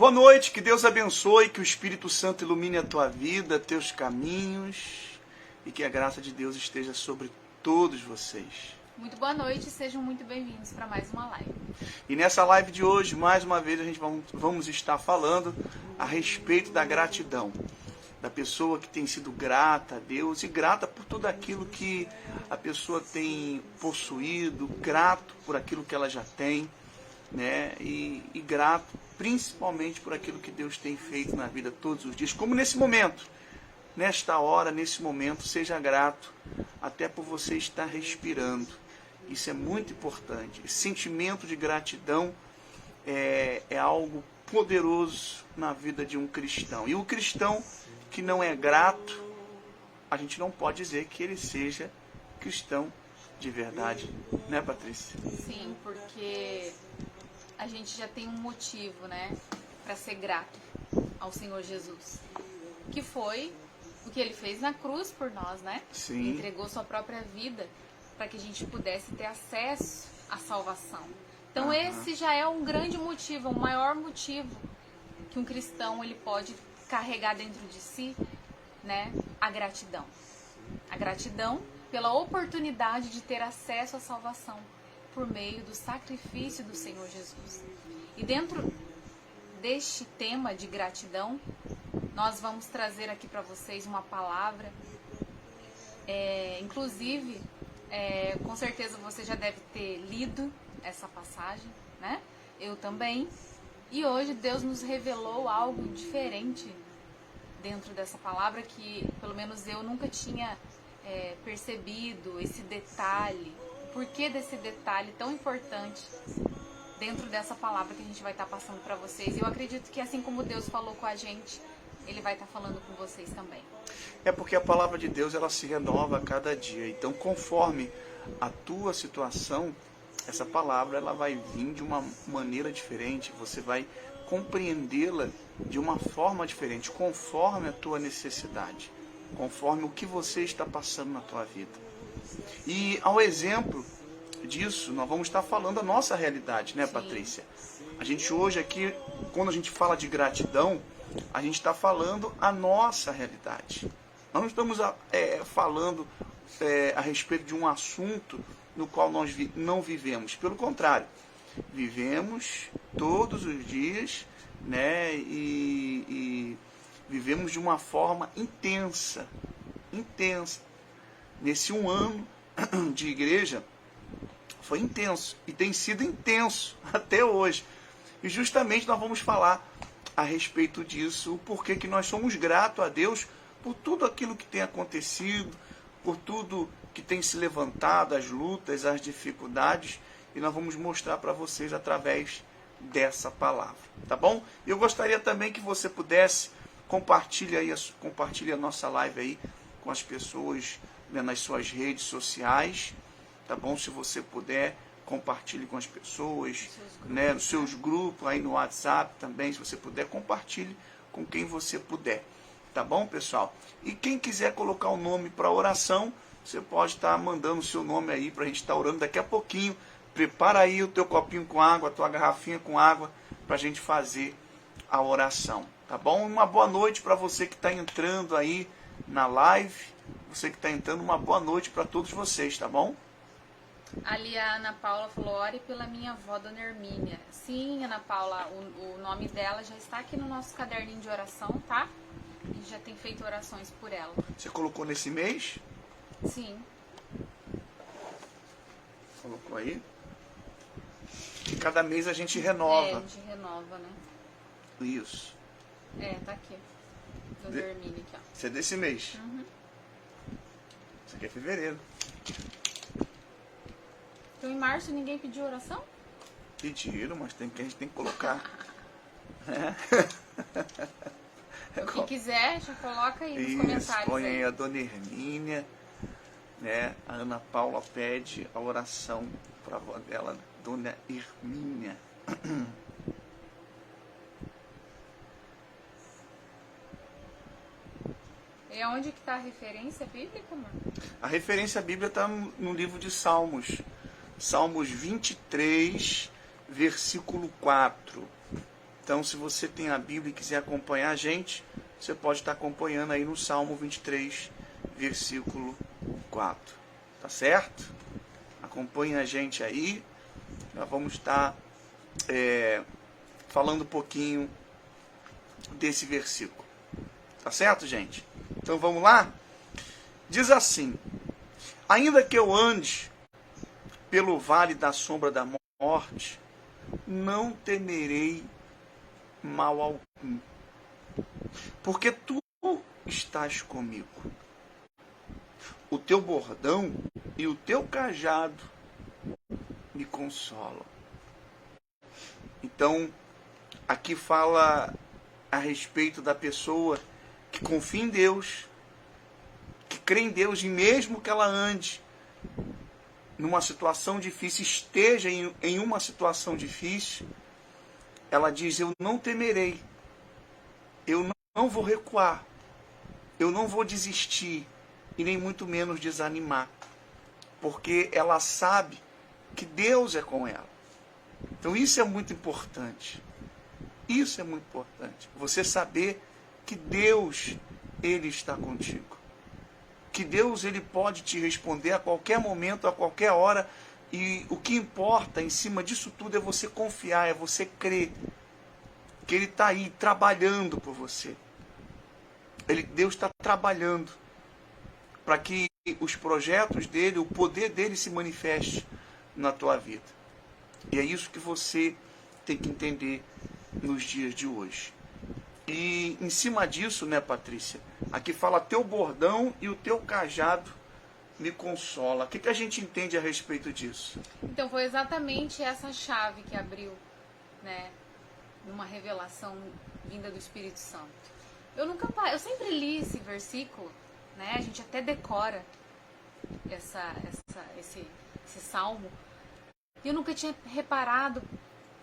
Boa noite, que Deus abençoe, que o Espírito Santo ilumine a tua vida, teus caminhos e que a graça de Deus esteja sobre todos vocês. Muito boa noite, sejam muito bem-vindos para mais uma live. E nessa live de hoje, mais uma vez, vamos estar falando a respeito da gratidão. Da pessoa que tem sido grata a Deus e grata por tudo aquilo que a pessoa tem possuído, grato por aquilo que ela já tem, né? E grato principalmente por aquilo que Deus tem feito na vida todos os dias, como nesse momento, nesta hora, nesse momento, seja grato até por você estar respirando. Isso é muito importante. Esse sentimento de gratidão é algo poderoso na vida de um cristão. E o cristão que não é grato, a gente não pode dizer que ele seja cristão de verdade, né, Patrícia? Sim, porque a gente já tem um motivo, né, para ser grato ao Senhor Jesus, que foi o que ele fez na cruz por nós, né? Sim. Entregou sua própria vida para que a gente pudesse ter acesso à salvação. Então esse já é um grande motivo, o maior motivo que um cristão ele pode carregar dentro de si, né, a gratidão. A gratidão pela oportunidade de ter acesso à salvação por meio do sacrifício do Senhor Jesus. E dentro deste tema de gratidão, nós vamos trazer aqui para vocês uma palavra, inclusive, com certeza você já deve ter lido essa passagem, né? Eu também. E hoje Deus nos revelou algo diferente dentro dessa palavra que, pelo menos eu nunca tinha percebido esse detalhe. O porquê desse detalhe tão importante dentro dessa palavra que a gente vai estar passando para vocês. Eu acredito que assim como Deus falou com a gente, Ele vai estar falando com vocês também. É porque a palavra de Deus ela se renova a cada dia. Então, conforme a tua situação, essa palavra ela vai vir de uma maneira diferente. Você vai compreendê-la de uma forma diferente, conforme a tua necessidade, conforme o que você está passando na tua vida. E ao exemplo disso, nós vamos estar falando a nossa realidade, né, Sim. Patrícia? A gente hoje aqui, quando a gente fala de gratidão, a gente está falando a nossa realidade. Nós não estamos falando a respeito de um assunto no qual nós não vivemos. Pelo contrário, vivemos todos os dias, né? E vivemos de uma forma intensa. Nesse um ano de igreja, foi intenso. E tem sido intenso até hoje. E justamente nós vamos falar a respeito disso, o porquê que nós somos gratos a Deus por tudo aquilo que tem acontecido, por tudo que tem se levantado, as lutas, as dificuldades, e nós vamos mostrar para vocês através dessa palavra, tá bom? Eu gostaria também que você pudesse compartilhar a nossa live aí com as pessoas, né, nas suas redes sociais, tá bom? Se você puder, compartilhe com as pessoas, né, nos seus grupos, aí no WhatsApp também, se você puder, compartilhe com quem você puder, tá bom, pessoal? E quem quiser colocar o nome para oração, você pode estar mandando o seu nome aí para a gente estar orando daqui a pouquinho. Prepara aí o teu copinho com água, a tua garrafinha com água, para a gente fazer a oração, tá bom? Uma boa noite para você que está entrando aí na live, você que está entrando, uma boa noite para todos vocês, tá bom? Ali a Ana Paula falou, ore pela minha avó, Dona Hermínia. Sim, Ana Paula, o nome dela já está aqui no nosso caderninho de oração, tá? A gente já tem feito orações por ela. Você colocou nesse mês? Sim. Colocou aí? E cada mês a gente renova. A gente renova, né? Isso. Tá aqui. Dona Hermínia aqui, ó. Isso é desse mês. Uhum. Isso aqui é fevereiro. Então em março ninguém pediu oração? Pediram, mas a gente tem que colocar. Quem quiser, já coloca aí nos Isso, comentários. põe aí a Dona Hermínia, né? A Ana Paula pede a oração para a avó dela, Dona Hermínia. E onde que está a referência bíblica, amor? A referência bíblica está no livro de Salmos 23, versículo 4. Então, se você tem a Bíblia e quiser acompanhar a gente, você pode estar acompanhando aí no Salmo 23, versículo 4. Tá certo? Acompanhe a gente aí. Nós vamos estar falando um pouquinho desse versículo. Tá certo, gente? Então vamos lá? Diz assim: ainda que eu ande pelo vale da sombra da morte, não temerei mal algum, porque tu estás comigo. O teu bordão e o teu cajado me consolam. Então, aqui fala a respeito da pessoa que confia em Deus, que crê em Deus, e mesmo que ela ande numa situação difícil, esteja em uma situação difícil, ela diz: eu não temerei, eu não vou recuar, eu não vou desistir e nem muito menos desanimar, porque ela sabe que Deus é com ela. Então isso é muito importante. Isso é muito importante. Você saber que Deus, Ele está contigo. Que Deus, Ele pode te responder a qualquer momento, a qualquer hora. E o que importa em cima disso tudo é você confiar, é você crer que Ele está aí trabalhando por você. Deus está trabalhando para que os projetos dEle, o poder dEle se manifeste na tua vida. E é isso que você tem que entender nos dias de hoje. E em cima disso, né, Patrícia, aqui fala: teu bordão e o teu cajado me consola. O que a gente entende a respeito disso? Então foi exatamente essa chave que abriu, né, numa revelação vinda do Espírito Santo. Eu sempre li esse versículo, né, a gente até decora esse salmo, e eu nunca tinha reparado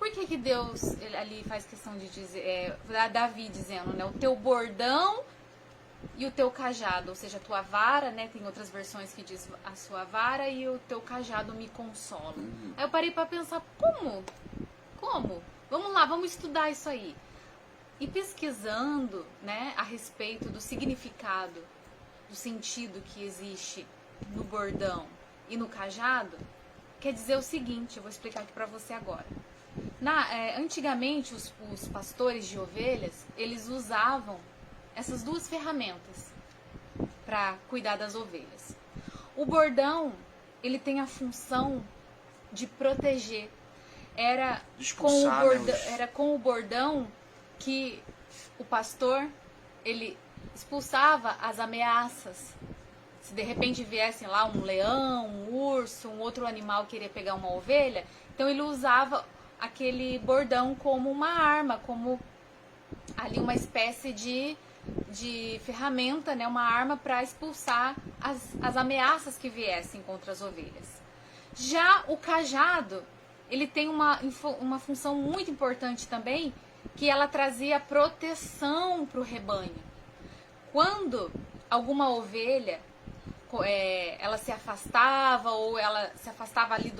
por que Deus ali faz questão de dizer, Davi dizendo, né, o teu bordão e o teu cajado, ou seja, a tua vara, né, tem outras versões que diz a sua vara e o teu cajado me consolam. Aí eu parei para pensar, como? Vamos lá, vamos estudar isso aí. E pesquisando, né, a respeito do significado, do sentido que existe no bordão e no cajado, quer dizer o seguinte, eu vou explicar aqui para você agora. Antigamente, os pastores de ovelhas, eles usavam essas duas ferramentas para cuidar das ovelhas. O bordão, ele tem a função de proteger. Era com o bordão que o pastor, ele expulsava as ameaças. Se de repente viessem lá um leão, um urso, um outro animal querer pegar uma ovelha, então ele usava aquele bordão como uma arma, como ali uma espécie de ferramenta, né, uma arma para expulsar as ameaças que viessem contra as ovelhas. Já o cajado, ele tem uma função muito importante também, que ela trazia proteção para o rebanho. Quando alguma ovelha ela se afastava, ou ela se afastava ali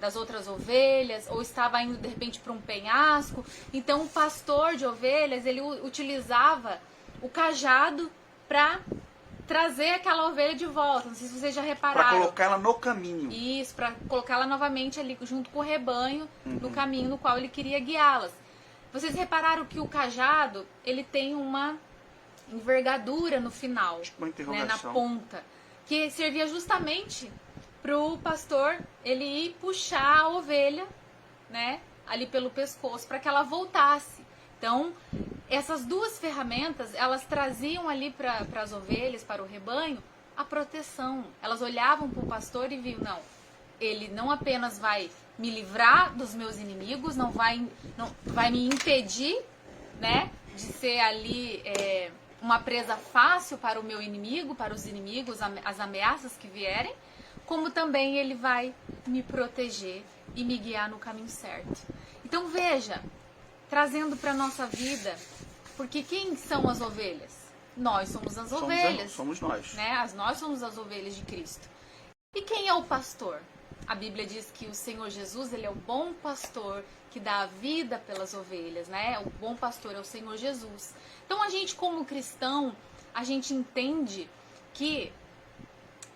das outras ovelhas, ou estava indo de repente para um penhasco, então o pastor de ovelhas, ele utilizava o cajado para trazer aquela ovelha de volta. Não sei se vocês já repararam. Para colocar ela no caminho. Isso, para colocar ela novamente ali junto com o rebanho, no caminho no qual ele queria guiá-las. Vocês repararam que o cajado, ele tem uma envergadura no final, né, na ponta, que servia justamente para o pastor ele ir puxar a ovelha, né, ali pelo pescoço, para que ela voltasse. Então, essas duas ferramentas, elas traziam ali para as ovelhas, para o rebanho, a proteção. Elas olhavam para o pastor e viam, não, ele não apenas vai me livrar dos meus inimigos, não vai me impedir, né, de ser ali uma presa fácil para o meu inimigo, para os inimigos, as ameaças que vierem, como também ele vai me proteger e me guiar no caminho certo. Então veja, trazendo para a nossa vida, porque quem são as ovelhas? Nós somos as ovelhas. Somos nós. Né? Nós somos as ovelhas de Cristo. E quem é o pastor? a Bíblia diz que o Senhor Jesus, ele é o bom pastor que dá a vida pelas ovelhas, né? O bom pastor é o Senhor Jesus. Então a gente, como cristão, a gente entende que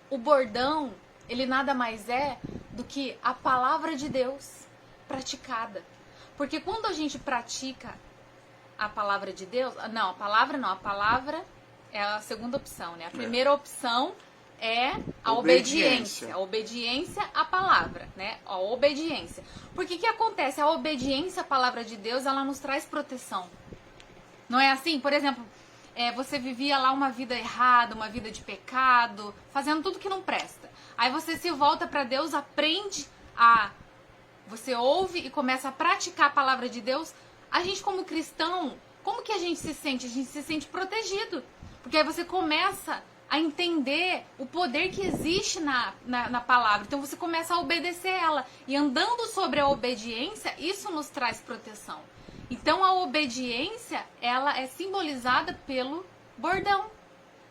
o bordão, ele nada mais é do que a palavra de Deus praticada. Porque quando a gente pratica a palavra de Deus, a palavra é a segunda opção, né? A primeira opção é a obediência. A obediência à palavra, né? A obediência. Porque o que acontece? A obediência à palavra de Deus, ela nos traz proteção. Não é assim? Por exemplo, você vivia lá uma vida errada, uma vida de pecado, fazendo tudo que não presta. Aí você se volta para Deus, aprende você ouve e começa a praticar a palavra de Deus. A gente, como cristão, como que a gente se sente? A gente se sente protegido. Porque aí você começa a entender o poder que existe na palavra. Então você começa a obedecer ela. E andando sobre a obediência, isso nos traz proteção. Então a obediência, ela é simbolizada pelo bordão,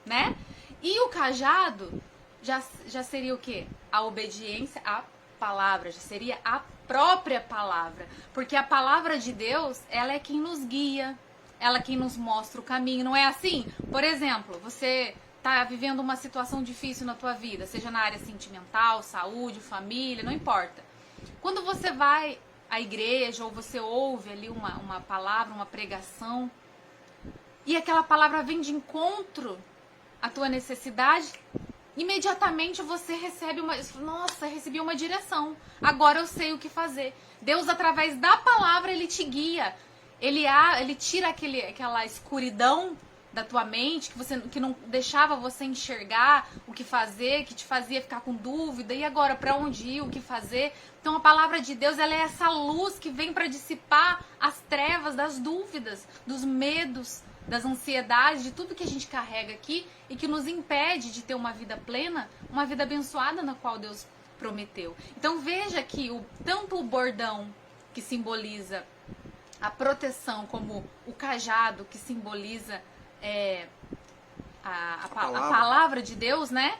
né? E o cajado já seria o quê? A obediência à palavra, já seria a própria palavra. Porque a palavra de Deus, ela é quem nos guia, ela é quem nos mostra o caminho, não é assim? Por exemplo, você está vivendo uma situação difícil na tua vida, seja na área sentimental, saúde, família, não importa. Quando você vai à igreja ou você ouve ali uma palavra, uma pregação, e aquela palavra vem de encontro à tua necessidade, imediatamente você recebe recebi uma direção. Agora eu sei o que fazer. Deus, através da palavra, ele te guia. Ele tira aquela escuridão da tua mente, que não deixava você enxergar o que fazer, que te fazia ficar com dúvida. E agora, para onde ir, o que fazer? Então a palavra de Deus, ela é essa luz que vem para dissipar as trevas das dúvidas, dos medos, das ansiedades, de tudo que a gente carrega aqui e que nos impede de ter uma vida plena, uma vida abençoada na qual Deus prometeu. Então veja que tanto o bordão, que simboliza a proteção, como o cajado, que simboliza a palavra de Deus, né?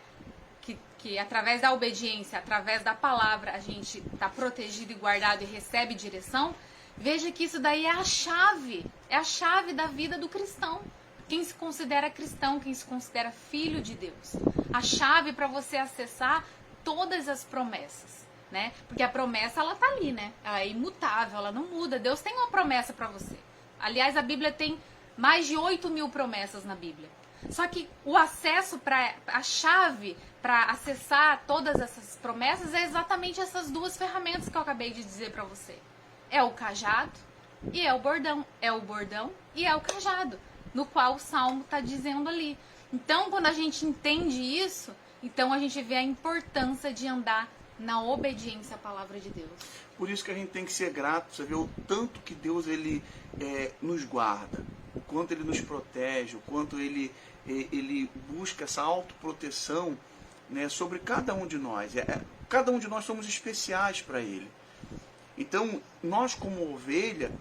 Que através da obediência, através da palavra, a gente está protegido e guardado e recebe direção. Veja que isso daí é a chave da vida do cristão. Quem se considera cristão, quem se considera filho de Deus. A chave para você acessar todas as promessas, né? Porque a promessa, ela tá ali, né? Ela é imutável, ela não muda. Deus tem uma promessa para você. Aliás, a Bíblia tem mais de 8.000 promessas na Bíblia. Só que o acesso a chave para acessar todas essas promessas é exatamente essas duas ferramentas que eu acabei de dizer para você. É o cajado e é o bordão. É o bordão e é o cajado, no qual o Salmo está dizendo ali. Então, quando a gente entende isso, então a gente vê a importância de andar na obediência à palavra de Deus. Por isso que a gente tem que ser grato, você vê o tanto que Deus ele nos guarda, o quanto ele nos protege, o quanto ele busca essa autoproteção, né, sobre cada um de nós. Cada um de nós somos especiais para ele. Então, nós como ovelha,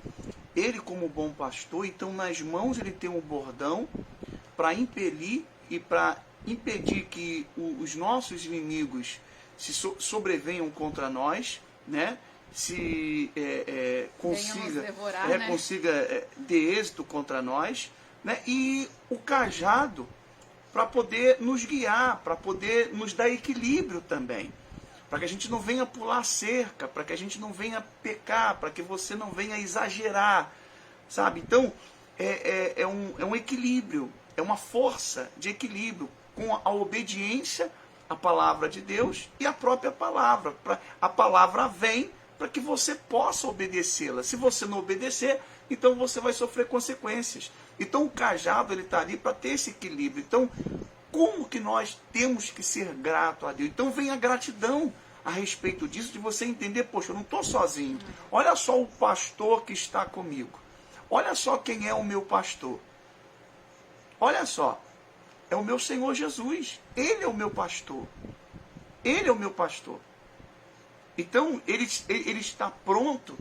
ele como bom pastor, então nas mãos ele tem um bordão para impelir e para impedir que os nossos inimigos se sobrevenham contra nós, né? Consiga ter êxito contra nós, né? E o cajado para poder nos guiar, para poder nos dar equilíbrio também. Para que a gente não venha pular cerca, para que a gente não venha pecar, para que você não venha exagerar, sabe? Então, é um equilíbrio, é uma força de equilíbrio com a obediência à palavra de Deus e à própria palavra. A palavra vem para que você possa obedecê-la. Se você não obedecer, então você vai sofrer consequências. Então, o cajado está ali para ter esse equilíbrio. Então, como que nós temos que ser grato a Deus? Então vem a gratidão a respeito disso, de você entender, poxa, eu não estou sozinho. Olha só o pastor que está comigo. Olha só quem é o meu pastor. Olha só, é o meu Senhor Jesus. Ele é o meu pastor. Ele é o meu pastor. Então, ele está pronto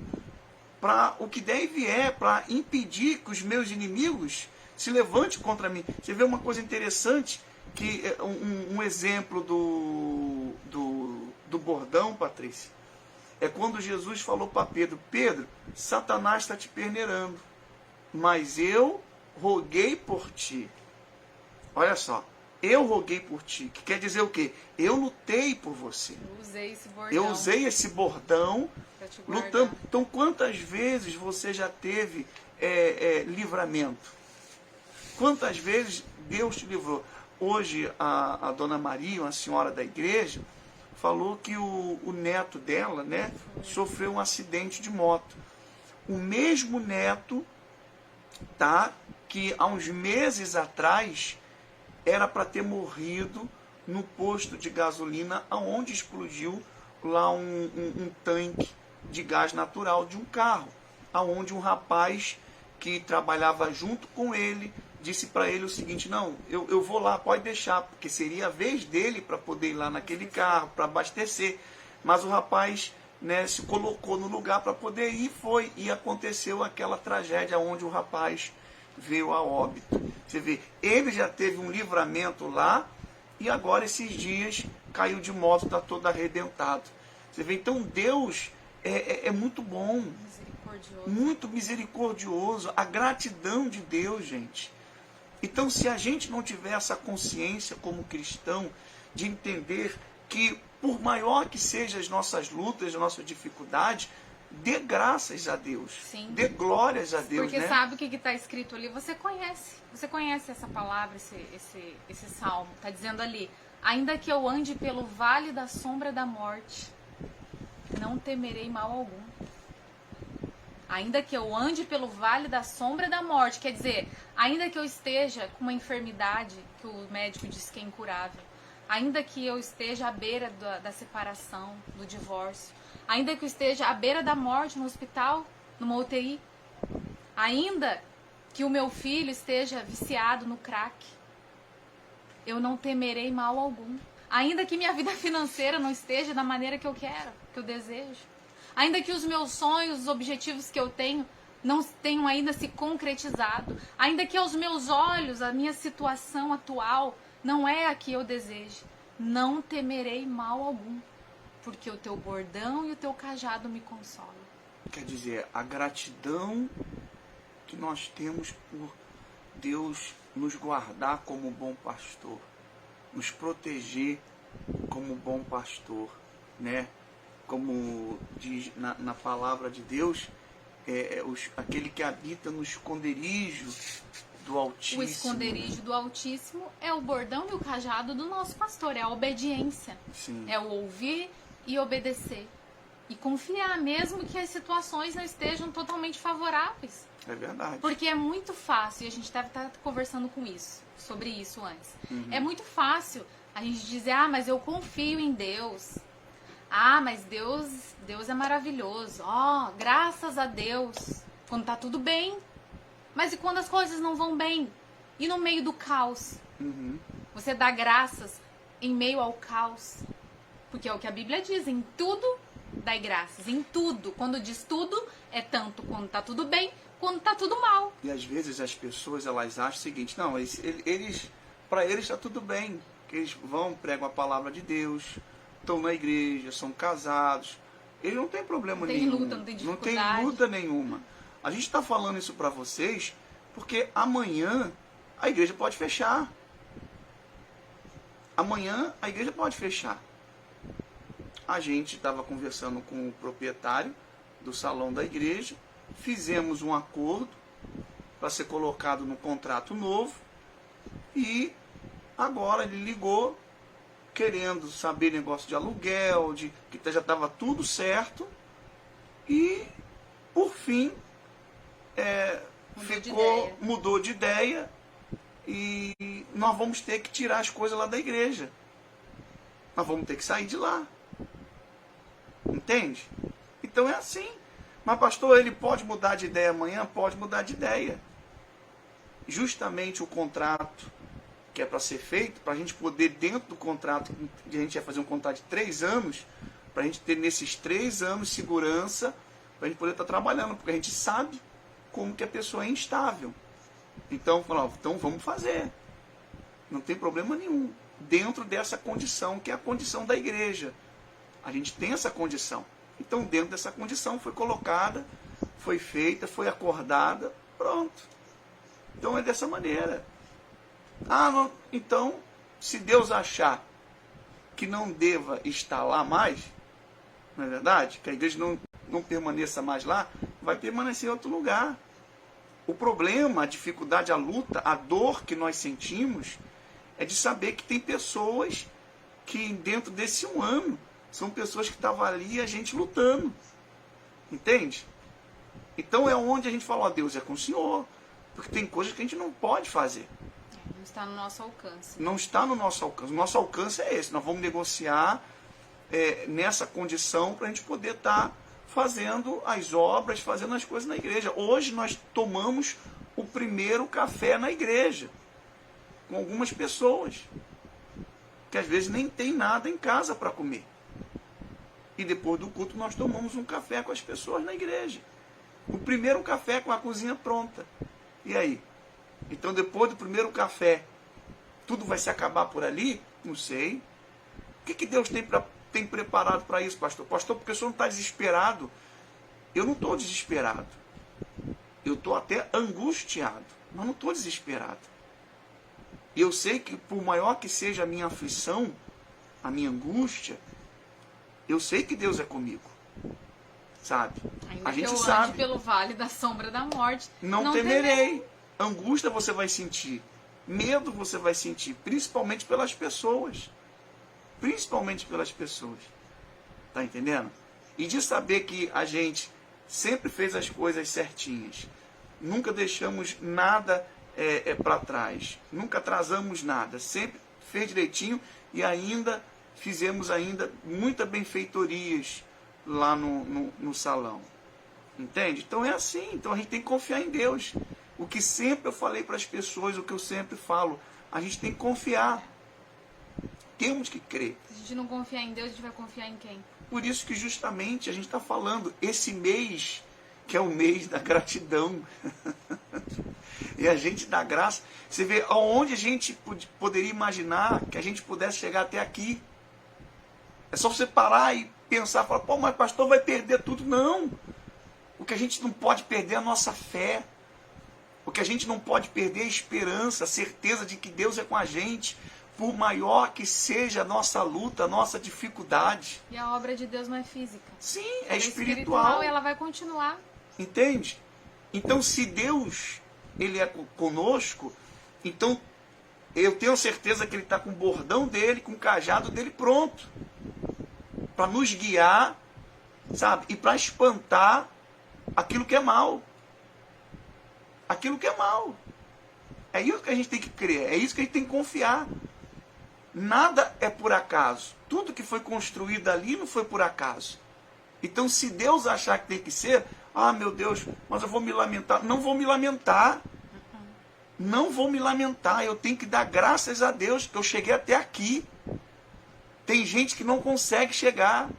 para o que der e vier, para impedir que os meus inimigos se levantem contra mim. Você vê uma coisa interessante, que um exemplo do do bordão, Patrícia, é quando Jesus falou para Pedro: Pedro, Satanás está te peneirando, mas eu roguei por ti. Olha só, eu roguei por ti, que quer dizer o quê? Eu lutei por você. Eu usei esse bordão lutando. Então, quantas vezes você já teve livramento? Quantas vezes Deus te livrou? Hoje, a dona Maria, uma senhora da igreja, falou que o neto dela, né, sofreu um acidente de moto. O mesmo neto, tá, que há uns meses atrás era para ter morrido no posto de gasolina onde explodiu lá um tanque de gás natural de um carro, aonde um rapaz que trabalhava junto com ele disse para ele o seguinte: não, eu vou lá, pode deixar, porque seria a vez dele para poder ir lá naquele carro, para abastecer. Mas o rapaz, né, se colocou no lugar para poder ir, foi, e aconteceu aquela tragédia onde o rapaz veio a óbito. Você vê, ele já teve um livramento lá, e agora esses dias caiu de moto, está todo arrebentado. Você vê, então Deus é muito bom, muito misericordioso, a gratidão de Deus, gente. Então, se a gente não tiver essa consciência como cristão, de entender que, por maior que sejam as nossas lutas, as nossas dificuldades, dê graças a Deus. Sim. Dê glórias a Deus. Porque né? sabe o que está escrito ali? Você conhece essa palavra, esse salmo. Está dizendo ali: ainda que eu ande pelo vale da sombra da morte, não temerei mal algum. Ainda que eu ande pelo vale da sombra da morte, quer dizer, ainda que eu esteja com uma enfermidade que o médico diz que é incurável, ainda que eu esteja à beira da separação, do divórcio, ainda que eu esteja à beira da morte no hospital, numa UTI, ainda que o meu filho esteja viciado no crack, eu não temerei mal algum. Ainda que minha vida financeira não esteja da maneira que eu quero, que eu desejo, ainda que os meus sonhos, os objetivos que eu tenho não tenham ainda se concretizado, ainda que aos meus olhos a minha situação atual não é a que eu desejo, não temerei mal algum, porque o teu bordão e o teu cajado me consolam. Quer dizer, a gratidão que nós temos por Deus nos guardar como bom pastor, nos proteger como bom pastor, né? Como diz na palavra de Deus, aquele que habita no esconderijo do Altíssimo. O esconderijo do Altíssimo é o bordão e o cajado do nosso pastor, é a obediência. Sim. É o ouvir e obedecer. E confiar, mesmo que as situações não estejam totalmente favoráveis. É verdade. Porque é muito fácil, e a gente deve estar conversando sobre isso antes. Uhum. É muito fácil a gente dizer: ah, mas eu confio em Deus. Ah, mas Deus é maravilhoso. Ó, graças a Deus. Quando tá tudo bem. Mas e quando as coisas não vão bem? E no meio do caos? Uhum. Você dá graças em meio ao caos. Porque é o que a Bíblia diz: em tudo dai graças. Em tudo. Quando diz tudo, é tanto quando tá tudo bem, quando tá tudo mal. E às vezes as pessoas, elas acham o seguinte: não, para eles está tudo bem. Que eles vão, pregam a palavra de Deus, estão na igreja, são casados. Eles não têm problema nenhum. Luta, não tem dificuldade. Não tem luta nenhuma. A gente está falando isso para vocês porque amanhã a igreja pode fechar. Amanhã a igreja pode fechar. A gente estava conversando com o proprietário do salão da igreja, fizemos um acordo para ser colocado no contrato novo e agora ele ligou querendo saber negócio de aluguel, que já estava tudo certo, e por fim mudou de ideia e nós vamos ter que tirar as coisas lá da igreja. Nós vamos ter que sair de lá. Entende? Então é assim. Mas pastor, ele pode mudar de ideia amanhã? Pode mudar de ideia. Justamente o contrato que é para ser feito, para a gente poder, dentro do contrato, a gente vai fazer um contrato de 3 anos, para a gente ter nesses 3 anos segurança, para a gente poder estar trabalhando, porque a gente sabe como que a pessoa é instável. Então, então vamos fazer. Não tem problema nenhum. Dentro dessa condição, que é a condição da igreja. A gente tem essa condição. Então, dentro dessa condição, foi colocada, foi feita, foi acordada, pronto. Então, é dessa maneira. Não, então, se Deus achar que não deva estar lá mais, não é verdade? Que a igreja não permaneça mais lá, vai permanecer em outro lugar. O problema, a dificuldade, a luta, a dor que nós sentimos é de saber que tem pessoas que dentro desse 1 ano são pessoas que estavam ali e a gente lutando. Entende? Então é onde a gente fala, Deus, é com o Senhor. Porque tem coisas que a gente não pode fazer. Não está no nosso alcance. Não está no nosso alcance. O nosso alcance é esse. Nós vamos negociar nessa condição para a gente poder estar fazendo as obras, fazendo as coisas na igreja. Hoje nós tomamos o primeiro café na igreja. Com algumas pessoas. Que às vezes nem tem nada em casa para comer. E depois do culto nós tomamos um café com as pessoas na igreja. O primeiro café com a cozinha pronta. E aí? Então depois do primeiro café, tudo vai se acabar por ali? Não sei. O que Deus tem preparado para isso, pastor? Pastor, porque o senhor não está desesperado. Eu não estou desesperado. Eu estou até angustiado, mas não estou desesperado. E eu sei que por maior que seja a minha aflição, a minha angústia, eu sei que Deus é comigo. Sabe? Ainda a gente que eu sabe. ande pelo vale da sombra da morte, não temerei. Angústia você vai sentir. Medo você vai sentir. Principalmente pelas pessoas. Principalmente pelas pessoas. Tá entendendo? E de saber que a gente sempre fez as coisas certinhas. Nunca deixamos nada para trás. Nunca atrasamos nada. Sempre fez direitinho e ainda fizemos muitas benfeitorias lá no salão. Entende? Então é assim. Então a gente tem que confiar em Deus. O que sempre eu falei para as pessoas, o que eu sempre falo, a gente tem que confiar. Temos que crer. Se a gente não confiar em Deus, a gente vai confiar em quem? Por isso que justamente a gente está falando, esse mês, que é o mês da gratidão. E a gente dá graça. Você vê aonde a gente poderia imaginar que a gente pudesse chegar até aqui. É só você parar e pensar, falar, pô, mas pastor vai perder tudo. Não. O que a gente não pode perder é a nossa fé. O que a gente não pode perder é a esperança, a certeza de que Deus é com a gente, por maior que seja a nossa luta, a nossa dificuldade. E a obra de Deus não é física. Sim, é espiritual. E ela vai continuar. Entende? Então, se Deus ele é conosco, então eu tenho certeza que Ele está com o bordão dele, com o cajado dele pronto. Para nos guiar, sabe? E para espantar aquilo que é mal. Aquilo que é mal. É isso que a gente tem que crer, é isso que a gente tem que confiar. Nada é por acaso. Tudo que foi construído ali não foi por acaso. Então, se Deus achar que tem que ser, meu Deus, mas eu vou me lamentar. Não vou me lamentar. Não vou me lamentar. Eu tenho que dar graças a Deus que eu cheguei até aqui. Tem gente que não consegue chegar.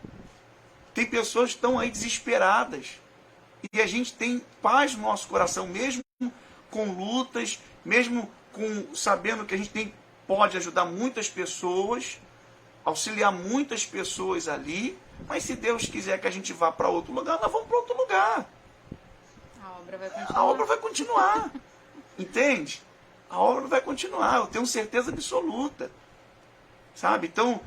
Tem pessoas que estão aí desesperadas. E a gente tem paz no nosso coração, mesmo com lutas, mesmo sabendo que a gente pode ajudar muitas pessoas, auxiliar muitas pessoas ali, mas se Deus quiser que a gente vá para outro lugar, nós vamos para outro lugar. A obra vai continuar. A obra vai continuar. Entende? A obra vai continuar, eu tenho certeza absoluta. Sabe? Então,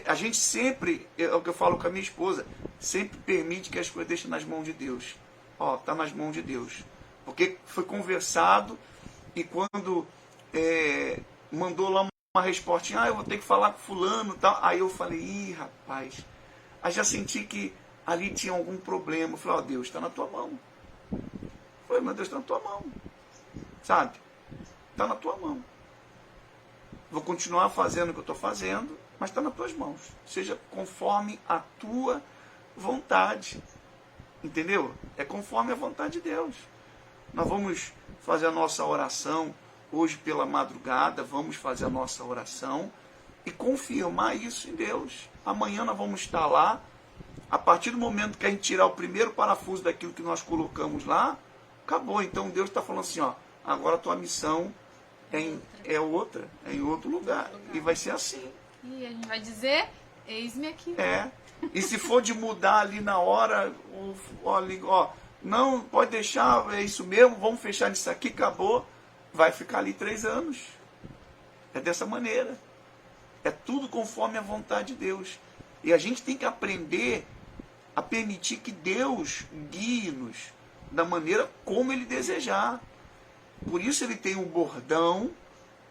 a gente sempre, é o que eu falo com a minha esposa, sempre permite que as coisas deixem nas mãos de Deus. Está nas mãos de Deus. Porque foi conversado e quando mandou lá uma respostinha, eu vou ter que falar com fulano e tal. Aí eu falei, rapaz, aí já senti que ali tinha algum problema. Eu falei, Deus, está na tua mão. Eu falei, meu Deus, está na tua mão. Sabe? Está na tua mão. Vou continuar fazendo o que eu estou fazendo, mas está nas tuas mãos. Seja conforme a tua vontade. Entendeu? É conforme a vontade de Deus. Nós vamos fazer a nossa oração hoje pela madrugada, vamos fazer a nossa oração e confirmar isso em Deus. Amanhã nós vamos estar lá. A partir do momento que a gente tirar o primeiro parafuso daquilo que nós colocamos lá, acabou. Então Deus está falando assim, agora a tua missão é em outro lugar. E vai ser assim. E a gente vai dizer, eis-me aqui. E se for de mudar ali na hora, ó, não, pode deixar, é isso mesmo, vamos fechar nisso aqui, acabou. Vai ficar ali 3 anos. É dessa maneira. É tudo conforme a vontade de Deus. E a gente tem que aprender a permitir que Deus guie-nos da maneira como Ele desejar. Por isso Ele tem um bordão,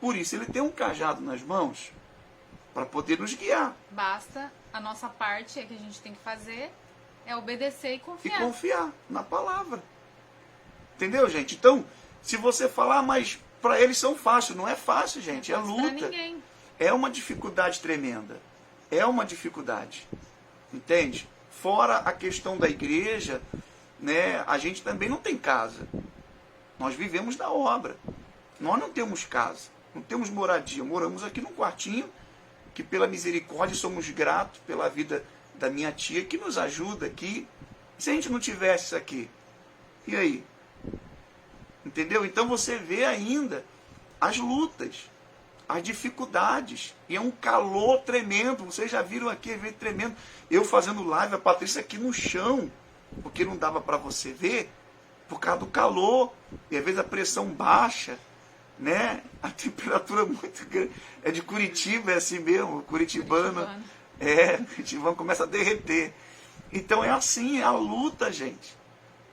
por isso Ele tem um cajado nas mãos, para poder nos guiar. Basta, a nossa parte que a gente tem que fazer é obedecer e confiar. E confiar na palavra. Entendeu, gente? Então, se você falar, mas para eles são fáceis, não é fácil, gente, é luta. Ninguém. É uma dificuldade tremenda. É uma dificuldade. Entende? Fora a questão da igreja, né, a gente também não tem casa. Nós vivemos da obra. Nós não temos casa, não temos moradia. Moramos aqui num quartinho, que pela misericórdia somos gratos pela vida da minha tia, que nos ajuda aqui. E se a gente não tivesse isso aqui? E aí? Entendeu? Então você vê ainda as lutas, as dificuldades. E é um calor tremendo. Vocês já viram aqui, é tremendo. Eu fazendo live, a Patrícia aqui no chão, porque não dava para você ver, por causa do calor. E às vezes a pressão baixa, né? A temperatura muito grande. É de Curitiba, é assim mesmo. Curitibano começa a derreter. Então é assim, é a luta, gente.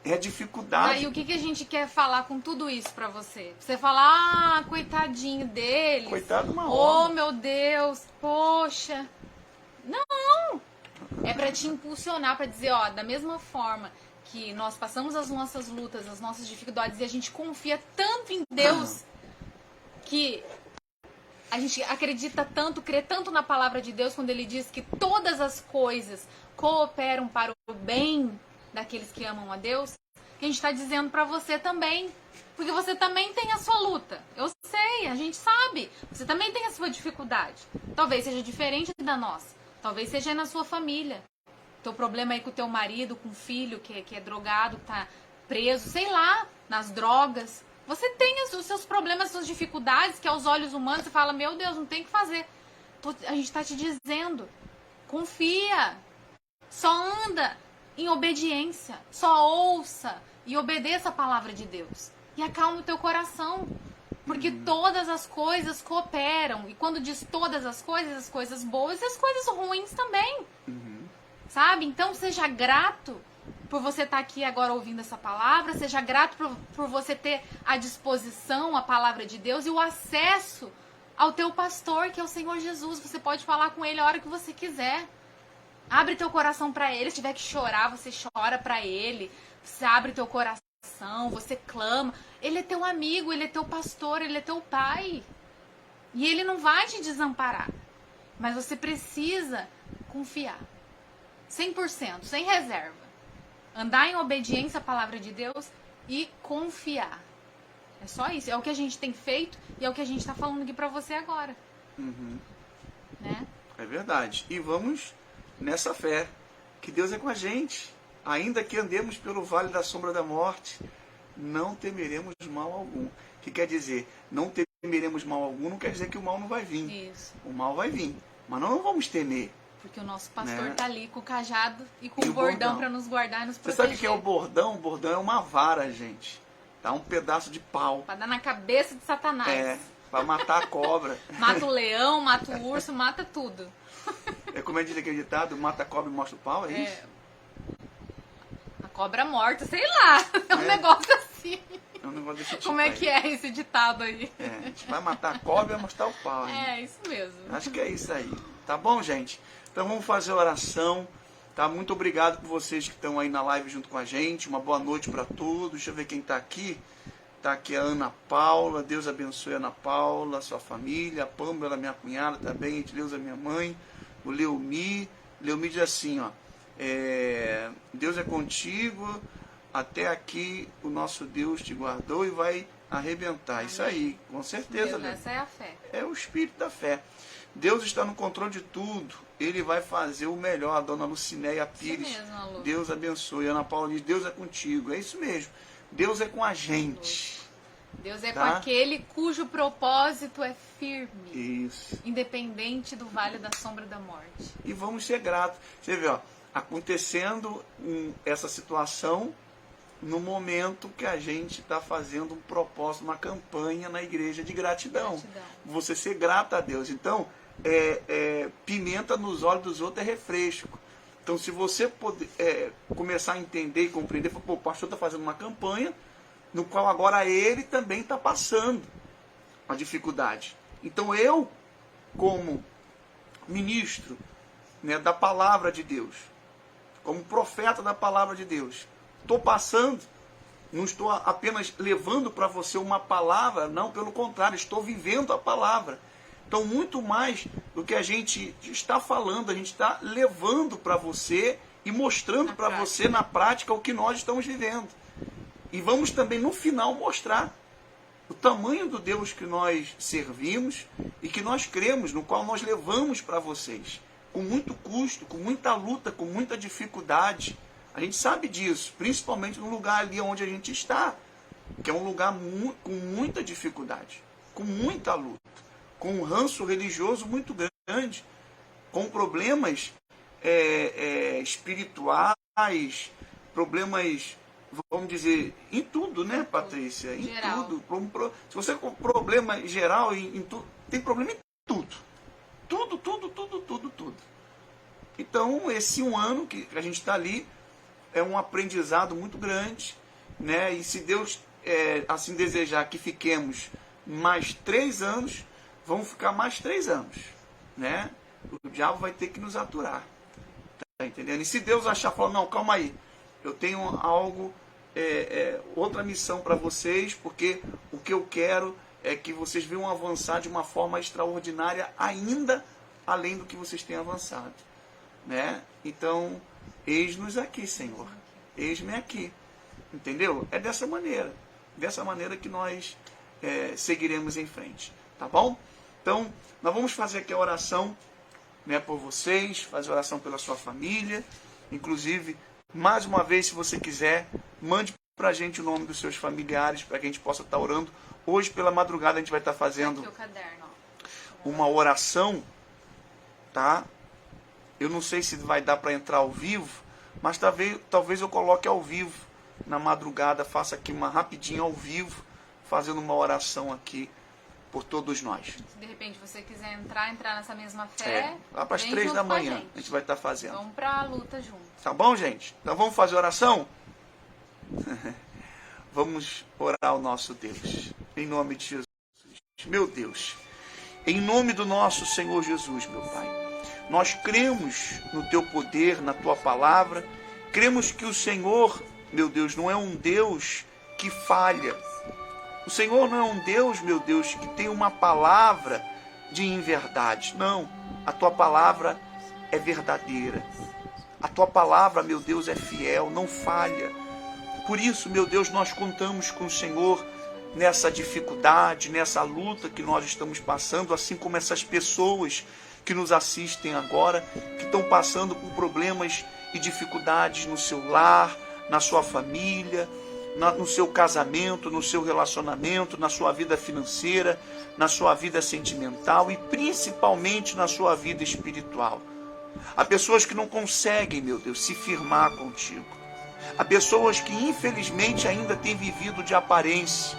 É a dificuldade. E o que a gente quer falar com tudo isso pra você? Você falar, coitadinho deles. Coitado uma Oh, meu Deus, poxa. Não! É pra te impulsionar, pra dizer, ó, da mesma forma que nós passamos as nossas lutas, as nossas dificuldades, e a gente confia tanto em Deus, que a gente acredita tanto, crê tanto na palavra de Deus, quando Ele diz que todas as coisas cooperam para o bem daqueles que amam a Deus, que a gente está dizendo para você também. Porque você também tem a sua luta. Eu sei, a gente sabe. Você também tem a sua dificuldade. Talvez seja diferente da nossa. Talvez seja aí na sua família. Teu problema aí com o teu marido, com o filho que é drogado, que tá preso, sei lá, nas drogas. Você tem os seus problemas, as suas dificuldades, que aos olhos humanos você fala, meu Deus, não tem o que fazer. A gente está te dizendo, confia. Só anda em obediência, só ouça e obedeça a palavra de Deus. E acalma o teu coração, porque todas as coisas cooperam. E quando diz todas as coisas boas e as coisas ruins também. Sabe? Então seja grato por você estar aqui agora ouvindo essa palavra, seja grato por você ter à disposição a palavra de Deus e o acesso ao teu pastor, que é o Senhor Jesus. Você pode falar com ele a hora que você quiser. Abre teu coração para ele. Se tiver que chorar, você chora para ele. Você abre teu coração, você clama. Ele é teu amigo, ele é teu pastor, ele é teu pai. E ele não vai te desamparar. Mas você precisa confiar. 100%, sem reserva. Andar em obediência à palavra de Deus e confiar. É só isso. É o que a gente tem feito e é o que a gente está falando aqui para você agora. Né? É verdade. E vamos nessa fé, que Deus é com a gente. Ainda que andemos pelo vale da sombra da morte, não temeremos mal algum. Que quer dizer, não temeremos mal algum, não quer dizer que o mal não vai vir. Isso. O mal vai vir, mas não vamos temer. Porque o nosso pastor tá ali com o cajado e com E o o bordão bordão. para nos guardar e nos Você proteger. sabe o que é o bordão? O bordão é uma vara, gente. Tá? Um pedaço de pau. Pra dar na cabeça de Satanás. É, para matar a cobra. Mata o leão, mata o urso, mata tudo. É como é diz aquele ditado, mata a cobra e mostra o pau, é isso? A cobra morta, sei lá. É um negócio assim. É um negócio desse tipo. Como é aí. que é esse ditado aí? É, a gente vai matar a cobra e vai mostrar o pau. Hein? É, isso mesmo. Acho que é isso aí. Tá bom, gente? Então vamos fazer a oração. Tá? Muito obrigado por vocês que estão aí na live junto com a gente. Uma boa noite para todos. Deixa eu ver quem tá aqui. Tá aqui a Ana Paula. Deus abençoe a Ana Paula, sua família. A Pâmela, minha cunhada também. Deus é minha mãe. O Leomi. Leomi diz assim, ó. Deus é contigo. Até aqui o nosso Deus te guardou e vai arrebentar. Amém. Isso aí, com certeza. Deus, essa é a fé. É o espírito da fé. Deus está no controle de tudo. Ele vai fazer o melhor. A dona Lucinéia Pires. Isso mesmo, Lu. Deus abençoe. Ana Paula diz, Deus é contigo. É isso mesmo. Deus é com a gente. Deus é com tá? aquele cujo propósito é firme. Isso. Independente do vale da sombra da morte. E vamos ser gratos. Você vê, ó, acontecendo essa situação no momento que a gente está fazendo um propósito, uma campanha na igreja de gratidão. Você ser grato a Deus. Então, pimenta nos olhos dos outros é refresco. Então, se você começar a entender e compreender, pô, o pastor está fazendo uma campanha no qual agora ele também está passando a dificuldade. Então, eu, como ministro, né, da palavra de Deus, como profeta da palavra de Deus, estou passando, não estou apenas levando para você uma palavra, não, pelo contrário, estou vivendo a palavra. Então, muito mais do que a gente está falando, a gente está levando para você e mostrando para você na prática o que nós estamos vivendo. E vamos também, no final, mostrar o tamanho do Deus que nós servimos e que nós cremos, no qual nós levamos para vocês. Com muito custo, com muita luta, com muita dificuldade. A gente sabe disso, principalmente no lugar ali onde a gente está, que é um lugar com muita dificuldade, com muita luta, com um ranço religioso muito grande, com problemas espirituais, problemas, vamos dizer, em tudo, né, Patrícia? Em geral. tudo. Se você com problema geral, em tudo, tem problema em tudo. Tudo. Então, esse um ano que a gente está ali é um aprendizado muito grande, né? E se Deus assim desejar que fiquemos mais 3 anos, vamos ficar mais 3 anos, né? O diabo vai ter que nos aturar, tá entendendo? E se Deus achar, falar, não, calma aí, eu tenho algo, outra missão para vocês, porque o que eu quero é que vocês venham avançar de uma forma extraordinária, ainda além do que vocês têm avançado, né? Então, eis-nos aqui, Senhor. Eis-me aqui. Entendeu? É dessa maneira que nós seguiremos em frente. Tá bom? Então, nós vamos fazer aqui a oração, né, por vocês, fazer oração pela sua família. Inclusive, mais uma vez, se você quiser, mande pra gente o nome dos seus familiares, para que a gente possa estar orando. Hoje, pela madrugada, a gente vai estar fazendo Aqui o caderno, ó. uma oração, tá? Eu não sei se vai dar para entrar ao vivo, mas talvez eu coloque ao vivo na madrugada, faça aqui uma rapidinha ao vivo, fazendo uma oração aqui por todos nós. Se de repente você quiser entrar nessa mesma fé, lá para as 3 da manhã a gente vai estar fazendo. Vamos para a luta juntos. Tá bom, gente? Então vamos fazer oração? Vamos orar ao nosso Deus, em nome de Jesus. Meu Deus, em nome do nosso Senhor Jesus, meu Pai, nós cremos no Teu poder, na Tua palavra, cremos que o Senhor, meu Deus, não é um Deus que falha. O Senhor não é um Deus, meu Deus, que tem uma palavra de inverdade. Não, a Tua palavra é verdadeira. A Tua palavra, meu Deus, é fiel, não falha. Por isso, meu Deus, nós contamos com o Senhor nessa dificuldade, nessa luta que nós estamos passando, assim como essas pessoas que nos assistem agora, que estão passando por problemas e dificuldades no seu lar, na sua família, no seu casamento, no seu relacionamento, na sua vida financeira, na sua vida sentimental e principalmente na sua vida espiritual. Há pessoas que não conseguem, meu Deus, se firmar contigo. Há pessoas que infelizmente ainda têm vivido de aparência,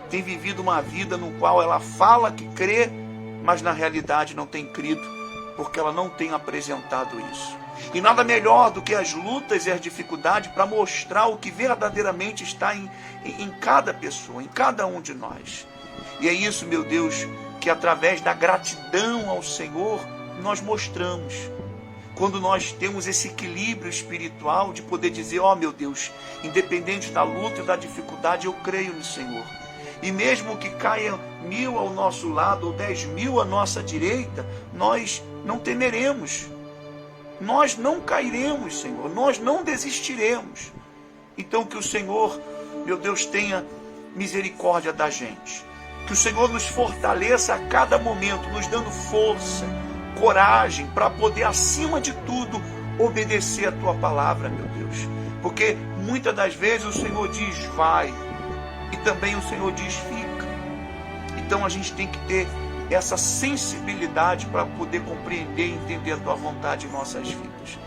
têm vivido uma vida no qual ela fala que crê, mas na realidade não tem crido, porque ela não tem apresentado isso. E nada melhor do que as lutas e as dificuldades para mostrar o que verdadeiramente está em cada pessoa, em cada um de nós. E é isso, meu Deus, que através da gratidão ao Senhor nós mostramos. Quando nós temos esse equilíbrio espiritual de poder dizer, ó meu Deus, independente da luta e da dificuldade, eu creio no Senhor. E mesmo que caia 1000 ao nosso lado ou 10.000 à nossa direita, nós não temeremos. Nós não cairemos, Senhor. Nós não desistiremos. Então que o Senhor, meu Deus, tenha misericórdia da gente. Que o Senhor nos fortaleça a cada momento, nos dando força, coragem, para poder, acima de tudo, obedecer a Tua palavra, meu Deus. Porque muitas das vezes o Senhor diz, vai. e também o Senhor diz fica. Então a gente tem que ter essa sensibilidade para poder compreender e entender a tua vontade em nossas vidas.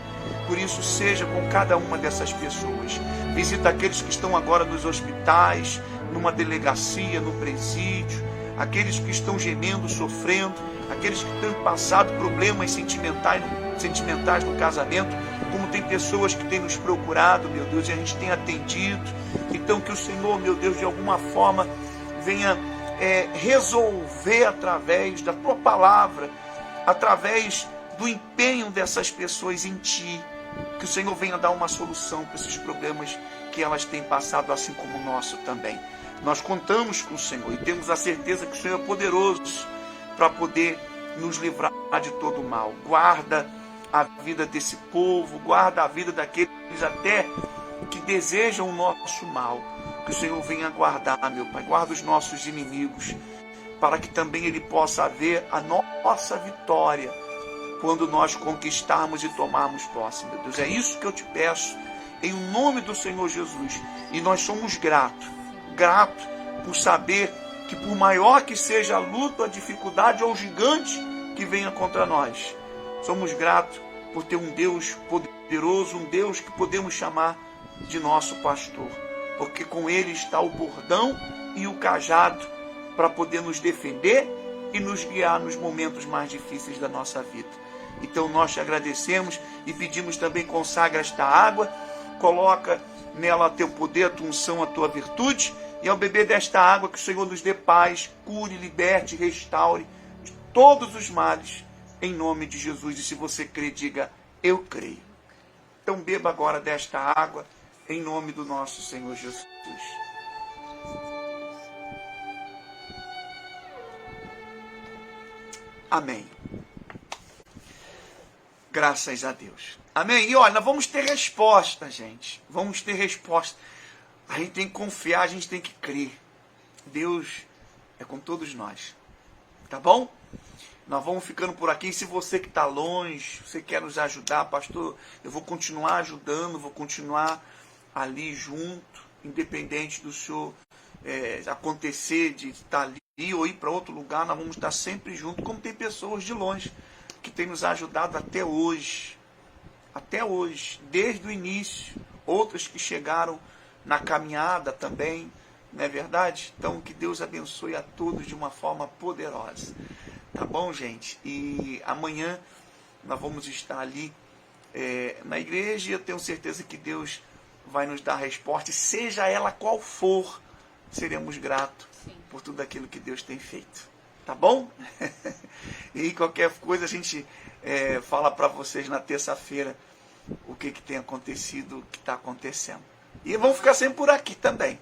Por isso, seja com cada uma dessas pessoas. Visita aqueles que estão agora nos hospitais, numa delegacia, no presídio, aqueles que estão gemendo, sofrendo, aqueles que têm passado problemas sentimentais no casamento, como tem pessoas que têm nos procurado, meu Deus, e a gente tem atendido. Então que o Senhor, meu Deus, de alguma forma venha resolver através da tua palavra, através do empenho dessas pessoas em ti, que o Senhor venha dar uma solução para esses problemas que elas têm passado, assim como o nosso também. Nós contamos com o Senhor e temos a certeza que o Senhor é poderoso para poder nos livrar de todo o mal. Guarda a vida desse povo, guarda a vida daqueles até que desejam o nosso mal. Que o Senhor venha guardar, meu Pai, guarda os nossos inimigos, para que também Ele possa ver a nossa vitória quando nós conquistarmos e tomarmos posse, meu Deus. É isso que eu te peço, em nome do Senhor Jesus. E nós somos gratos por saber que por maior que seja a luta, a dificuldade ou o gigante que venha contra nós, somos gratos por ter um Deus poderoso, um Deus que podemos chamar de nosso pastor, porque com Ele está o bordão e o cajado para poder nos defender e nos guiar nos momentos mais difíceis da nossa vida. Então nós te agradecemos e pedimos também, consagra esta água, coloca nela teu poder, a tua unção, a tua virtude, e ao beber desta água que o Senhor nos dê paz, cure, liberte, restaure de todos os males, em nome de Jesus. E se você crê, diga, eu creio. Então beba agora desta água, em nome do nosso Senhor Jesus. Amém. Graças a Deus. Amém? E olha, nós vamos ter resposta, gente. Vamos ter resposta. A gente tem que confiar, a gente tem que crer. Deus é com todos nós. Tá bom? Nós vamos ficando por aqui. Se você que está longe, você quer nos ajudar, pastor, eu vou continuar ajudando, vou continuar ali junto, independente do senhor acontecer de estar ali ou ir para outro lugar, nós vamos estar sempre juntos, como tem pessoas de longe que têm nos ajudado até hoje, desde o início, outras que chegaram na caminhada também, não é verdade? Então que Deus abençoe a todos de uma forma poderosa, tá bom, gente? E amanhã nós vamos estar ali na igreja e eu tenho certeza que Deus vai nos dar a resposta, e seja ela qual for, seremos gratos por tudo aquilo que Deus tem feito. Tá bom? E qualquer coisa a gente fala para vocês na terça-feira o que tem acontecido, o que está acontecendo. E vamos ficar sempre por aqui também.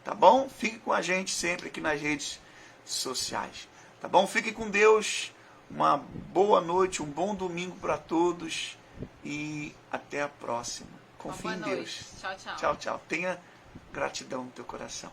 Tá bom? Fique com a gente sempre aqui nas redes sociais. Tá bom? Fique com Deus. Uma boa noite, um bom domingo para todos. E até a próxima. Confie em Deus. Tchau, tchau. Tchau, tchau. Tenha gratidão no teu coração.